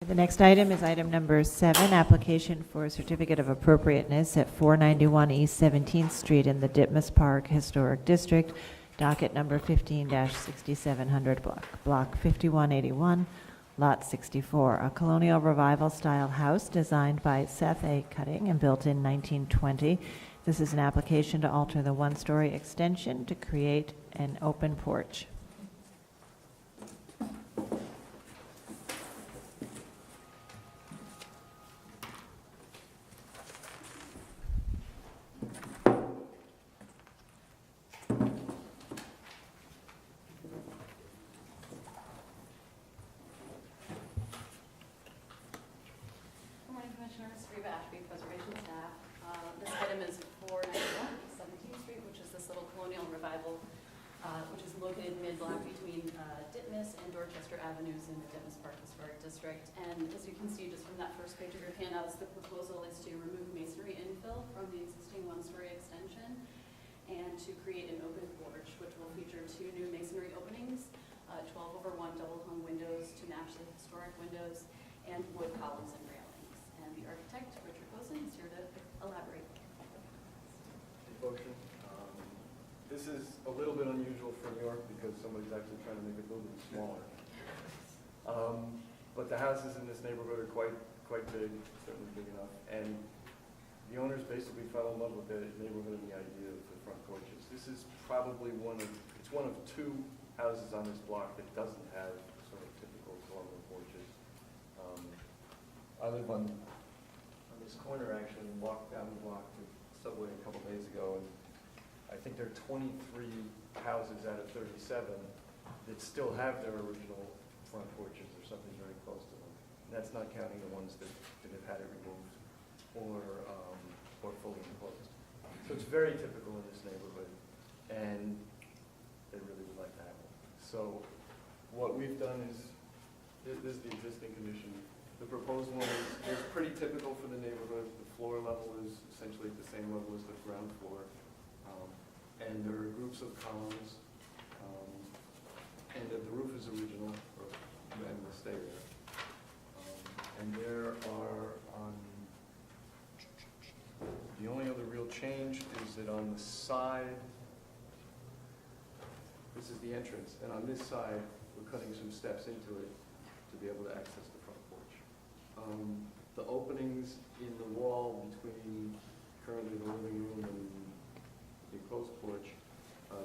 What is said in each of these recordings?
The next item is item number 7, application for a certificate of appropriateness at 491 East 17th Street in the Ditmas Park Historic District, docket number 15-6700, block 5181, lot 64, a colonial revival style house designed by Seth A. Cutting and built in 1920. This is an application to alter the one-story extension to create an open porch. Commissioners, Reba Ashby, Preservation Staff. This item is 491 17th Street, which is this little colonial revival, which is located mid-block between Ditmas and Dorchester Avenues in the Ditmas Park Historic District. And as you can see just from that first page of your handouts, the proposal is to remove masonry infill from the existing one-story extension and to create an open porch, which will feature 2 new masonry openings, 12/1 double-hung windows to match the historic windows, and wood columns and railings. And the architect, Richard Boson, is here to elaborate. Motion. This is a little bit unusual for New York because somebody's actually trying to make it a little bit smaller. But the houses in this neighborhood are quite big, certainly big enough. And the owners basically fell in love with the neighborhood and the idea of the front porches. This is probably one of 2 houses on this block that doesn't have sort of typical colonial porches. I live on this corner actually, and walked down the block to Subway a couple days ago, and I think there are 23 houses out of 37 that still have their original front porches or something very close to them. And that's not counting the ones that have had it removed or fully enclosed. So it's very typical in this neighborhood, and they really would like to have it. So what we've done is, this is the existing condition. The proposed one is pretty typical for the neighborhood. The floor level is essentially at the same level as the ground floor. And there are groups of columns. And the roof is original, and will stay there. And there are, the only other real change is that on the side, this is the entrance, and on this side, we're cutting some steps into it to be able to access the front porch. The openings in the wall between currently the living room and the enclosed porch,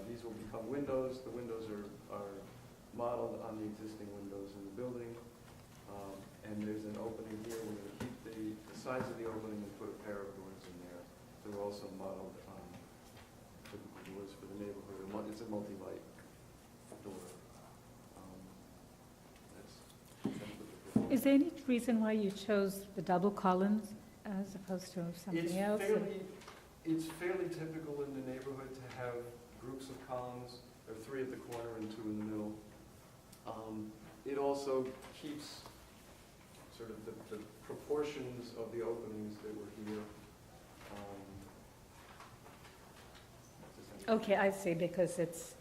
these will become windows. The windows are modeled on the existing windows in the building. And there's an opening here. We're going to keep the size of the opening and put a pair of doors in there. They're also modeled on typical doors for the neighborhood. It's a multi-light door. Is there any reason why you chose the double columns as opposed to something else? It's fairly typical in the neighborhood to have groups of columns. There are 3 at the corner and 2 in the middle. It also keeps sort of the proportions of the openings that were here. Okay, I see, because it's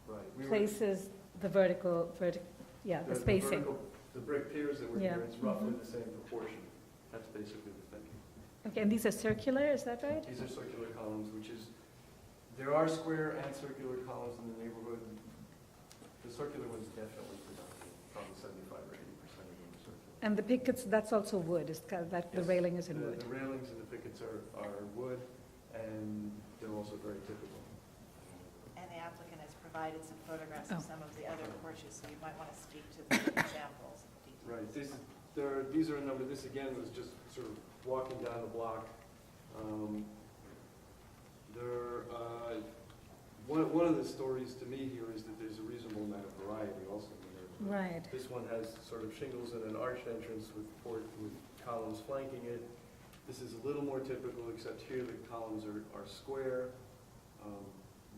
Right. places the vertical, the spacing. The brick piers that were Yeah. here, it's roughly the same proportion. That's basically the thinking. Okay, and these are circular, is that right? These are circular columns, there are square and circular columns in the neighborhood. The circular ones definitely predominant, probably 75 or 80% of them are circular. And the pickets, that's also wood, is that the Yes, railing is in wood? The railings and the pickets are wood, and they're also very typical. And the applicant has provided some photographs Oh. of some of the other porches, so you might want to speak to the examples. Right, these are a number, this again was just sort of walking down the block. One of the stories to me here is that there's a reasonable amount of variety also in the neighborhood. Right. This one has sort of shingles and an arched entrance with columns flanking it. This is a little more typical, except here the columns are square.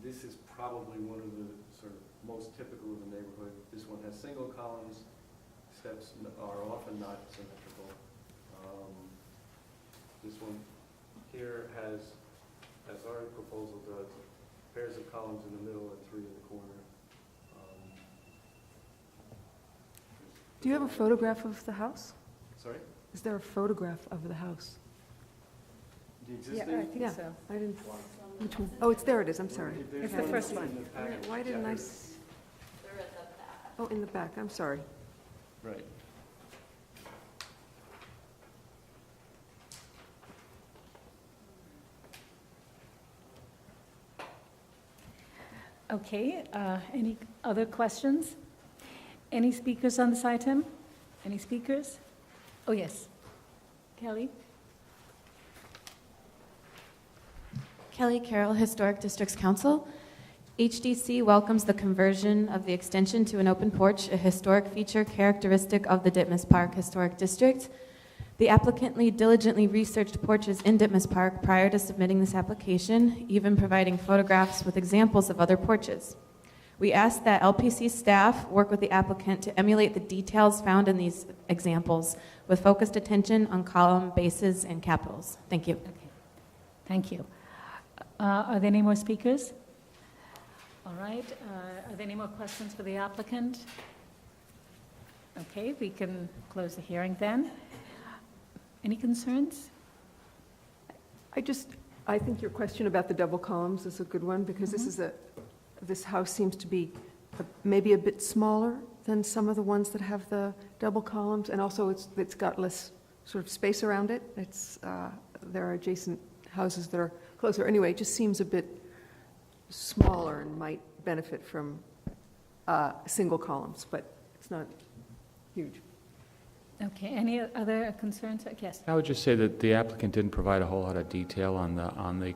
This is probably one of the sort of most typical of the neighborhood. This one has single columns. Steps are often not symmetrical. This one here has, as our proposal does, pairs of columns in the middle and 3 in the corner. Do you have a photograph of the house? Sorry? Is there a photograph of the house? The Yeah, existing? I think Yeah. so. I didn't, which one? Oh, it's there it is, I'm sorry. It's the first one. In the package. Why didn't I, They're at the back. oh, in the back, I'm sorry. Right. Okay, any other questions? Any speakers on this item? Any speakers? Oh, yes. Kelly? Kelly Carroll, Historic Districts Council. HDC welcomes the conversion of the extension to an open porch, a historic feature characteristic of the Ditmas Park Historic District. The applicant diligently researched porches in Ditmas Park prior to submitting this application, even providing photographs with examples of other porches. We ask that LPC staff work with the applicant to emulate the details found in these examples with focused attention on column bases and capitals. Thank you. Okay, thank you. Are there any more speakers? All right, are there any more questions for the applicant? Okay, we can close the hearing then. Any concerns? I think your question about the double columns is a good one, because this house seems to be maybe a bit smaller than some of the ones that have the double columns, and also it's got less sort of space around it. There are adjacent houses that are closer. Anyway, it just seems a bit smaller and might benefit from single columns, but it's not huge. Okay, any other concerns? Yes. I would just say that the applicant didn't provide a whole lot of detail on the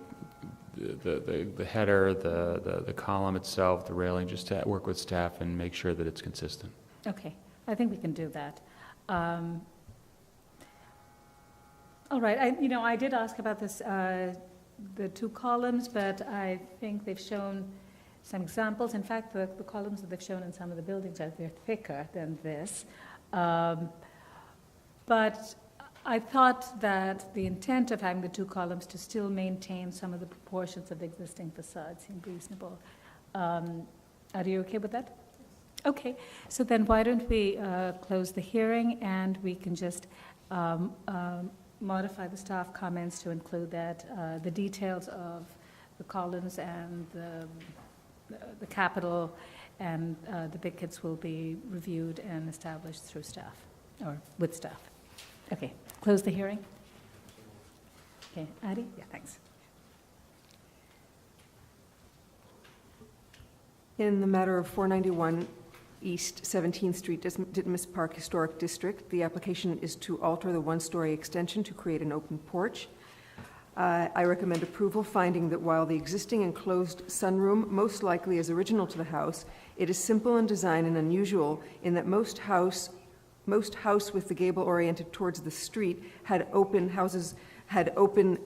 header, the column itself, the railing, just to work with staff and make sure that it's consistent. Okay, I think we can do that. All right, I did ask about this, the two columns, but I think they've shown some examples. In fact, the columns that they've shown in some of the buildings they're thicker than this. But I thought that the intent of having the two columns to still maintain some of the proportions of the existing facade seemed reasonable. Are you okay with that? Okay, so then why don't we close the hearing, and we can just modify the staff comments to include that the details of the columns and the capital and the pickets will be reviewed and established through staff, or with staff. Okay, close the hearing. Okay, Addie? Yeah, thanks. In the matter of 491 East 17th Street, Ditmas Park Historic District, the application is to alter the one-story extension to create an open porch. I recommend approval, finding that while the existing enclosed sunroom most likely is original to the house, it is simple in design and unusual in that most house with the gable oriented towards the street had open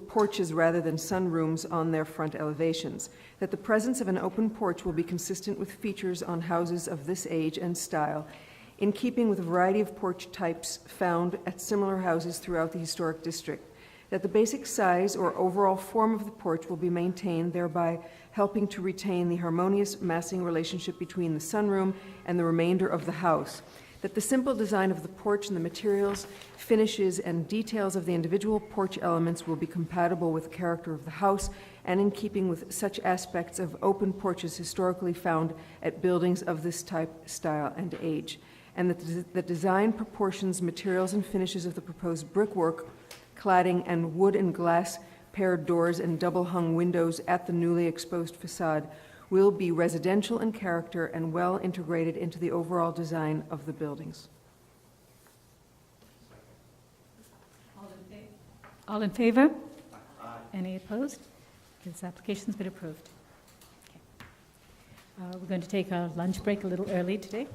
porches rather than sunrooms on their front elevations. That the presence of an open porch will be consistent with features on houses of this age and style, in keeping with a variety of porch types found at similar houses throughout the historic district. That the basic size or overall form of the porch will be maintained, thereby helping to retain the harmonious massing relationship between the sunroom and the remainder of the house. That the simple design of the porch and the materials, finishes, and details of the individual porch elements will be compatible with the character of the house and in keeping with such aspects of open porches historically found at buildings of this type, style, and age. And that the design, proportions, materials, and finishes of the proposed brickwork, cladding, and wood and glass paired doors and double-hung windows at the newly exposed facade will be residential in character and well integrated into the overall design of the buildings. All in favor? Aye. Any opposed? This application's been approved. Okay. We're going to take our lunch break a little early today.